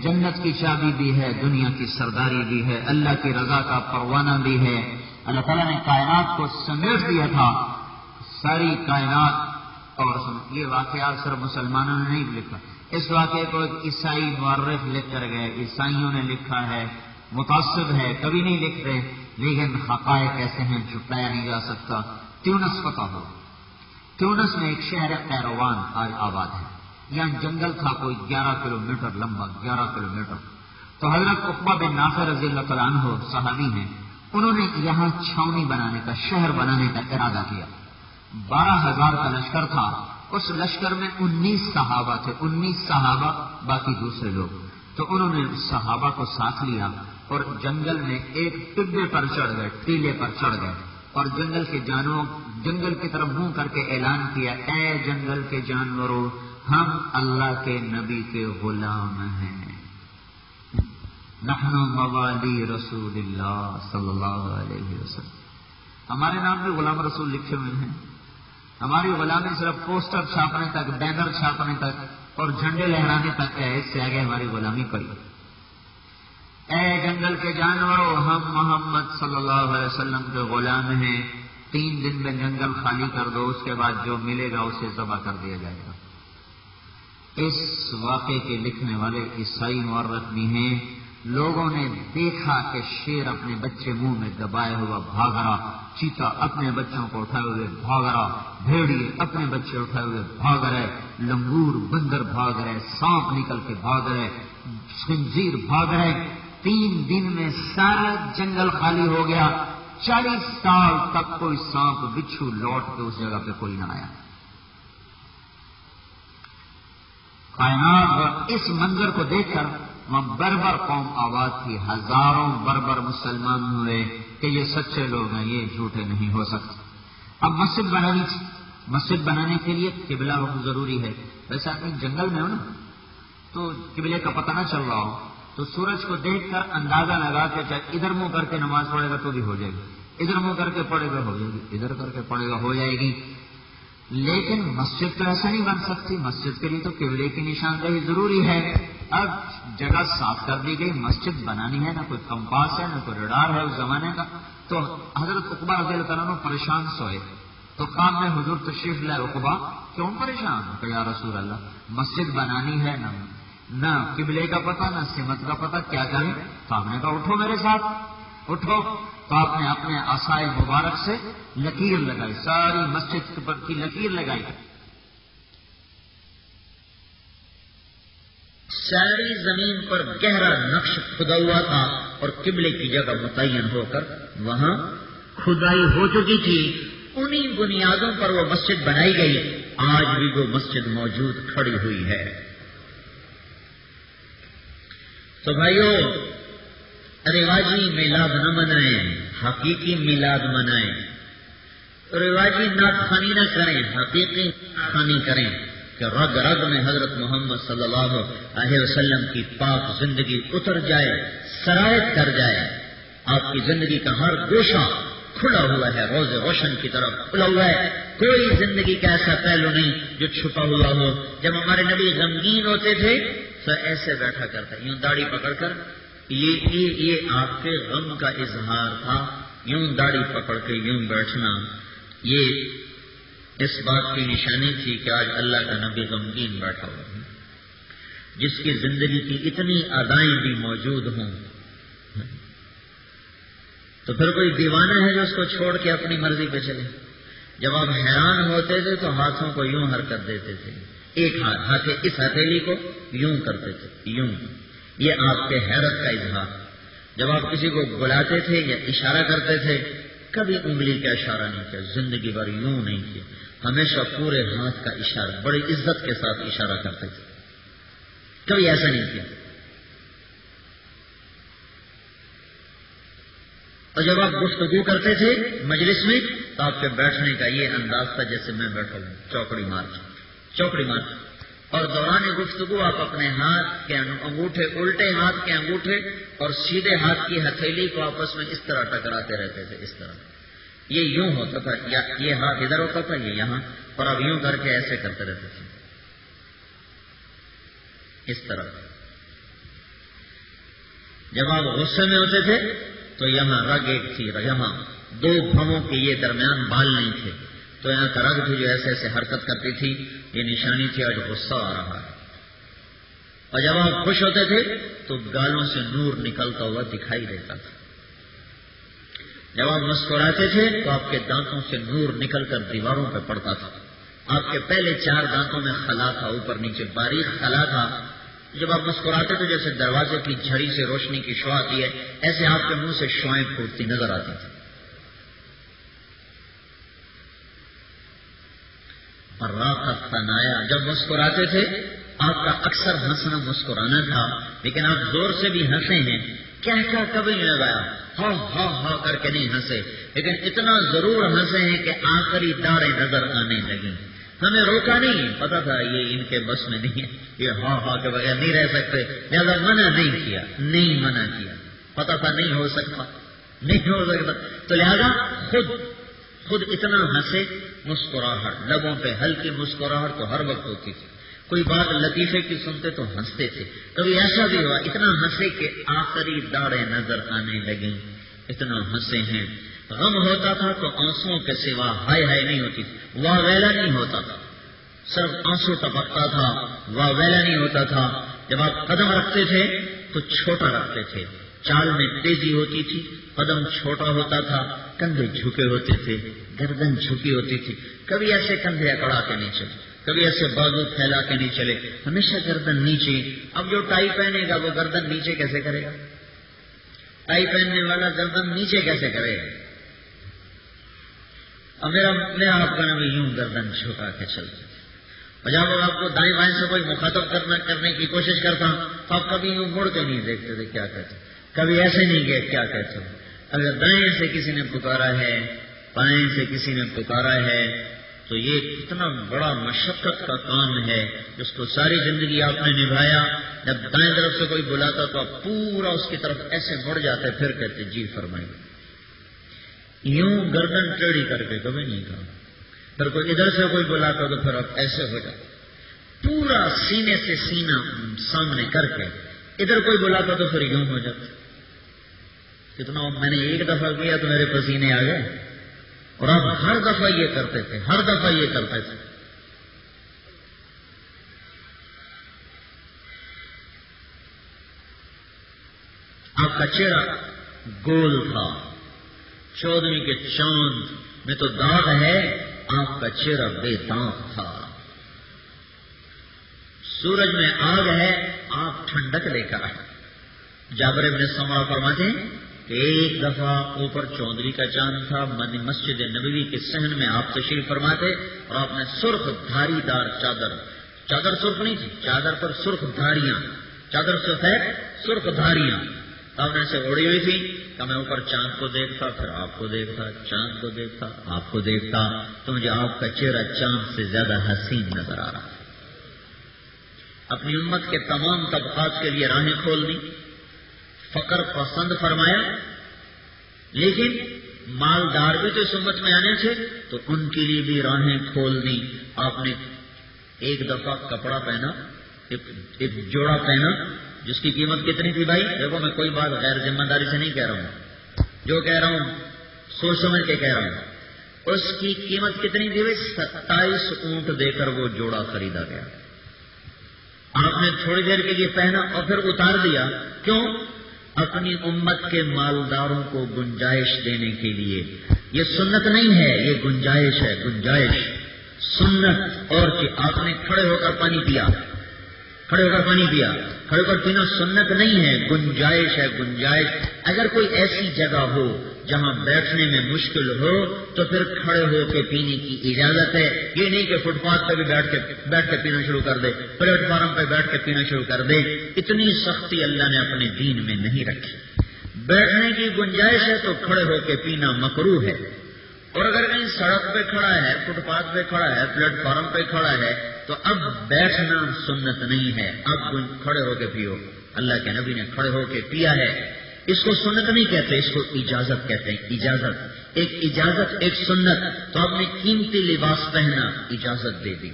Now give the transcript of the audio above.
جنت کی چابی بھی ہے، دنیا کی سرداری بھی ہے، اللہ کی رضا کا پروانہ بھی ہے۔ اللہ تعالیٰ نے کائنات کو سمیٹ دیا تھا، ساری کائنات، اور یہ واقعات صرف مسلمانوں نے نہیں لکھا، اس واقعے کو ایک عیسائی مورخ لکھ کر گئے، عیسائیوں نے لکھا ہے، متعصب ہے، کبھی نہیں لکھتے، لیکن حقائق ایسے ہیں چھپایا نہیں جا سکتا۔ تیونس پتہ ہو، تیونس میں ایک شہر قیروان آج آباد ہے، یہاں جنگل تھا کوئی 11 کلومیٹر لمبا، 11 کلومیٹر۔ تو حضرت عقبہ بن نافع رضی اللہ تعالیٰ عنہ صحابی ہیں، انہوں نے یہاں چھاؤنی بنانے کا، شہر بنانے کا ارادہ کیا۔ 12,000 کا لشکر تھا، اس لشکر میں 19 صحابہ تھے، 19 صحابہ، باقی دوسرے لوگ۔ تو انہوں نے صحابہ کو ساتھ لیا اور جنگل میں ایک ٹبے پر چڑھ گئے، ٹیلے پر چڑھ گئے، اور جنگل کے جانوروں، جنگل کی طرف منہ کر کے اعلان کیا، اے جنگل کے جانوروں، ہم اللہ کے نبی کے غلام ہیں، نحن موالی رسول اللہ صلی اللہ علیہ وسلم۔ ہمارے نام پہ غلام رسول لکھے ہوئے ہیں، ہماری غلامی صرف پوسٹر چھاپنے تک، بینر چھاپنے تک اور جھنڈے لہرانے تک ہے، اس سے آگے ہماری غلامی پڑی۔ اے جنگل کے جانوروں، ہم محمد صلی اللہ علیہ وسلم کے غلام ہیں، 3 دن میں جنگل خالی کر دو، اس کے بعد جو ملے گا اسے ذبح کر دیا جائے گا۔ اس واقعے کے لکھنے والے عیسائی مورخ بھی ہیں۔ لوگوں نے دیکھا کہ شیر اپنے بچے منہ میں دبائے ہوا بھاگ رہا، چیتا اپنے بچوں کو اٹھائے ہوئے بھاگ رہا، بھیڑیے اپنے بچے اٹھائے ہوئے بھاگ رہے، لنگور بندر بھاگ رہے، سانپ نکل کے بھاگ رہے، خنزیر بھاگ رہے۔ 3 دن میں سارا جنگل خالی ہو گیا، 40 سال تک کوئی سانپ بچھو لوٹ کے اس جگہ پہ کوئی نہ آیا۔ کائنات اس منظر کو دیکھ کر وہاں بربر قوم آباد تھی، ہزاروں بربر مسلمان ہوئے کہ یہ سچے لوگ ہیں، یہ جھوٹے نہیں ہو سکتے۔ اب مسجد بنانی تھی، مسجد بنانے کے لیے قبلہ رخ ضروری ہے۔ ویسے آپ جنگل میں ہو نا، تو قبلے کا پتہ نہ چل رہا ہو تو سورج کو دیکھ کر اندازہ لگا کے چاہے ادھر منہ کر کے نماز پڑھے گا تو بھی ہو جائے گی، ادھر منہ کر کے پڑھے گا ہو جائے گی، ادھر کر کے پڑھے گا ہو جائے گی۔ لیکن مسجد تو ایسا نہیں بن سکتی، مسجد کے لیے تو قبلے کی نشاندہی ضروری ہے۔ اب جگہ صاف کر دی گئی، مسجد بنانی ہے، نہ کوئی کمپاس ہے نہ کوئی ریڈار ہے اس زمانے کا۔ تو حضرت عقبہ رضی اللہ تعالیٰ عنہ پریشان سوئے، تو خواب میں حضور تشریف لائے۔ عقبہ کیوں پریشان؟ کہ یا رسول اللہ، مسجد بنانی ہے، نہ قبلے کا پتہ نہ سمت کا پتہ، کیا کریں؟ تو آپ نے کہا اٹھو میرے ساتھ، اٹھو۔ تو آپ نے اپنے عصائے مبارک سے لکیر لگائی، ساری مسجد پر کی لکیر لگائی، ساری زمین پر گہرا نقش کھدا ہوا تھا اور قبلے کی جگہ متعین ہو کر وہاں کھدائی ہو چکی تھی۔ انہی بنیادوں پر وہ مسجد بنائی گئی، آج بھی وہ مسجد موجود کھڑی ہوئی ہے۔ تو بھائیو، رواجی میلاد نہ منائیں، حقیقی میلاد منائیں۔ رواجی نعت خوانی نہ کریں، حقیقی نعت خوانی کریں کہ رگ رگ میں حضرت محمد صلی اللہ علیہ وسلم کی پاک زندگی اتر جائے، سرایت کر جائے۔ آپ کی زندگی کا ہر گوشہ کھلا ہوا ہے، روز روشن کی طرف کھلا ہوا ہے، کوئی زندگی کا ایسا پہلو نہیں جو چھپا ہوا ہو۔ جب ہمارے نبی غمگین ہوتے تھے تو ایسے بیٹھا کرتا، یوں داڑھی پکڑ کر، یہ آپ کے غم کا اظہار تھا، یوں داڑھی پکڑ کے یوں بیٹھنا، یہ اس بات کی نشانی تھی کہ آج اللہ کا نبی غمگین بیٹھا ہوا ہے، جس کی زندگی کی اتنی ادائیں بھی موجود ہوں۔ تو پھر کوئی دیوانہ ہے جو اس کو چھوڑ کے اپنی مرضی پہ چلے؟ جب آپ حیران ہوتے تھے تو ہاتھوں کو یوں حرکت دیتے تھے، ایک ہاتھ اس ہتھیلی کو یوں کرتے تھے، یوں، یہ آپ کے حیرت کا اظہار۔ جب آپ کسی کو بلاتے تھے یا اشارہ کرتے تھے، کبھی انگلی کا اشارہ نہیں کیا، زندگی بھر یوں نہیں کیا، ہمیشہ پورے ہاتھ کا اشارہ، بڑی عزت کے ساتھ اشارہ کرتے تھے، کبھی ایسا نہیں کیا۔ اور جب آپ گفتگو کرتے تھے مجلس میں تو آپ کے بیٹھنے کا یہ انداز تھا جیسے میں بیٹھا ہوں، چوکڑی مار، اور دوران گفتگو آپ اپنے ہاتھ کے انگوٹھے، الٹے ہاتھ کے انگوٹھے اور سیدھے ہاتھ کی ہتھیلی کو آپس میں اس طرح ٹکراتے رہتے تھے، اس طرح، یہ یوں ہوتا تھا، یا یہ ہاتھ ادھر ہوتا تھا، یہ یہاں، اور اب یوں کر کے ایسے کرتے رہتے تھے، اس طرح۔ جب آپ غصے میں ہوتے تھے تو یہاں رگ ایک تھی، یہاں دو بھووں کے یہ درمیان بال نہیں تھے، تو یہاں کا رگ تھی جو ایسے ایسے حرکت کرتی تھی، یہ نشانی تھی آج غصہ آ رہا ہے۔ اور جب آپ خوش ہوتے تھے تو گالوں سے نور نکلتا ہوا دکھائی دیتا تھا۔ جب آپ مسکراتے تھے تو آپ کے دانتوں سے نور نکل کر دیواروں پہ پڑتا تھا۔ آپ کے پہلے 4 دانتوں میں خلا تھا، اوپر نیچے باریک خلا تھا۔ جب آپ مسکراتے تھے جیسے دروازے کی جھڑی سے روشنی کی شعاع آتی ہے، ایسے آپ کے منہ سے شعائیں پھوٹتی نظر آتی تھی۔ اور راقت تنایا، جب مسکراتے تھے آپ کا اکثر ہنسنا مسکرانا تھا، لیکن آپ زور سے بھی ہنسے ہیں، کیا کبھی نہیں لگایا، ہا ہا ہا کر کے نہیں ہنسے، لیکن اتنا ضرور ہنسے ہیں کہ آخری داڑیں نظر آنے لگیں۔ ہمیں روکا نہیں، پتا تھا یہ ان کے بس میں نہیں ہے، یہ ہا ہا کے بغیر نہیں رہ سکتے، لہذا منع نہیں کیا، پتا تھا نہیں ہو سکتا، تو لہذا خود اتنا ہنسے۔ مسکراہٹ، لبوں پہ ہلکی مسکراہٹ تو ہر وقت ہوتی تھی، کوئی بات لطیفے کی سنتے تو ہنستے تھے، کبھی ایسا بھی ہوا اتنا ہنسے کہ آخری داڑیں نظر آنے لگیں، اتنا ہنسے ہیں۔ غم ہوتا تھا تو آنسوؤں کے سوا ہائے ہائے نہیں ہوتی تھی، واہ ویلا نہیں ہوتا تھا، صرف آنسو ٹپکتا تھا، واہ ویلا نہیں ہوتا تھا۔ جب آپ قدم رکھتے تھے تو چھوٹا رکھتے تھے، چال میں تیزی ہوتی تھی، قدم چھوٹا ہوتا تھا، کندھے جھکے ہوتے تھے، گردن جھکی ہوتی تھی، کبھی ایسے کندھے اکڑا کے نہیں چلے، کبھی ایسے بازو پھیلا کے نہیں چلے، ہمیشہ گردن نیچے۔ اب جو ٹائی پہنے گا وہ گردن نیچے کیسے کرے گا؟ ٹائی پہننے والا گردن نیچے کیسے کرے گا؟ اب میرا آپ کا نام یوں گردن جھکا کے چلتے، اور جب آپ کو دائیں بائیں سے کوئی مخاطب کرنے کی کوشش کرتا تو آپ کبھی یوں مڑ کے نہیں دیکھتے تھے کیا کہتے، کبھی ایسے نہیں گئے کیا کہتے۔ اگر دائیں سے کسی نے پکارا ہے، بائیں سے کسی نے پکارا ہے، تو یہ اتنا بڑا مشقت کا کام ہے جس کو ساری زندگی آپ نے نبھایا۔ جب دائیں طرف سے کوئی بلاتا تو آپ پورا اس کی طرف ایسے مڑ جاتے، پھر کہتے جی فرمائیے، یوں گردن ٹیڑھی کر کے کبھی نہیں کہا۔ پھر کوئی ادھر سے کوئی بلاتا تو پھر آپ ایسے ہو جاتے، پورا سینے سے سینہ سامنے کر کے۔ ادھر کوئی بلاتا تو پھر یوں ہو جاتا۔ کتنا میں نے ایک دفعہ کیا تو میرے پسینے آ گئے، اور آپ ہر دفعہ یہ کرتے تھے، ہر دفعہ یہ کرتے تھے۔ آپ کا چہرہ گول تھا، 14ویں کے چاند میں تو داغ ہے، آپ کا چہرہ بے داغ تھا۔ سورج میں آگ ہے، آپ ٹھنڈک لے کر آئے۔ جابر بن سمرہ فرماتے ہیں کہ ایک دفعہ اوپر 14ویں کا چاند تھا، مسجد نبوی کے صحن میں آپ تشریف فرماتے، اور آپ نے سرخ دھاری دار چادر سرخ نہیں تھی، چادر پر سرخ دھاریاں، چادر سفید سرخ دھاریاں آپ نے سے اڑی ہوئی تھی کہ میں اوپر چاند کو دیکھتا، پھر آپ کو دیکھتا، چاند کو دیکھتا، آپ کو دیکھتا، تو مجھے آپ کا چہرہ چاند سے زیادہ حسین نظر آ رہا۔ اپنی امت کے تمام طبقات کے لیے راہیں کھول دی، فقر پسند فرمایا، لیکن مالدار بھی تو اس امت میں آنے تھے تو ان کے لیے بھی راہیں کھول دی۔ آپ نے ایک دفعہ کپڑا پہنا، ایک جوڑا پہنا، جس کی قیمت کتنی تھی بھائی؟ دیکھو میں کوئی بات غیر ذمہ داری سے نہیں کہہ رہا ہوں، جو کہہ رہا ہوں سوچ سمجھ کے کہہ رہا ہوں۔ اس کی قیمت کتنی تھی بھائی؟ 27 اونٹ دے کر وہ جوڑا خریدا گیا۔ آپ نے تھوڑی دیر کے لیے پہنا اور پھر اتار دیا، کیوں؟ اپنی امت کے مالداروں کو گنجائش دینے کے لیے۔ یہ سنت نہیں ہے، یہ گنجائش ہے، گنجائش سنت۔ اور کہ آپ نے کھڑے ہو کر پانی پیا، کھڑے ہو کر پانی پیا، کھڑے ہو کر پینا سنت نہیں ہے، گنجائش ہے، گنجائش۔ اگر کوئی ایسی جگہ ہو جہاں بیٹھنے میں مشکل ہو تو پھر کھڑے ہو کے پینے کی اجازت ہے، یہ نہیں کہ فٹ پاتھ پہ بھی بیٹھ کے پینا شروع کر دے، پلیٹ فارم پہ بیٹھ کے پینا شروع کر دے۔ اتنی سختی اللہ نے اپنے دین میں نہیں رکھی۔ بیٹھنے کی گنجائش ہے تو کھڑے ہو کے پینا مکروہ ہے، اور اگر کہیں سڑک پہ کھڑا ہے، فٹ پاتھ پہ کھڑا ہے، پلیٹ فارم پہ کھڑا ہے تو اب بیٹھنا سنت نہیں ہے، اب کھڑے ہو کے پیو۔ اللہ کے نبی نے کھڑے ہو کے پیا ہے، اس کو سنت نہیں کہتے، اس کو اجازت کہتے ہیں۔ اجازت، ایک اجازت، ایک سنت۔ تو آپ نے قیمتی لباس پہنا، اجازت دے دی۔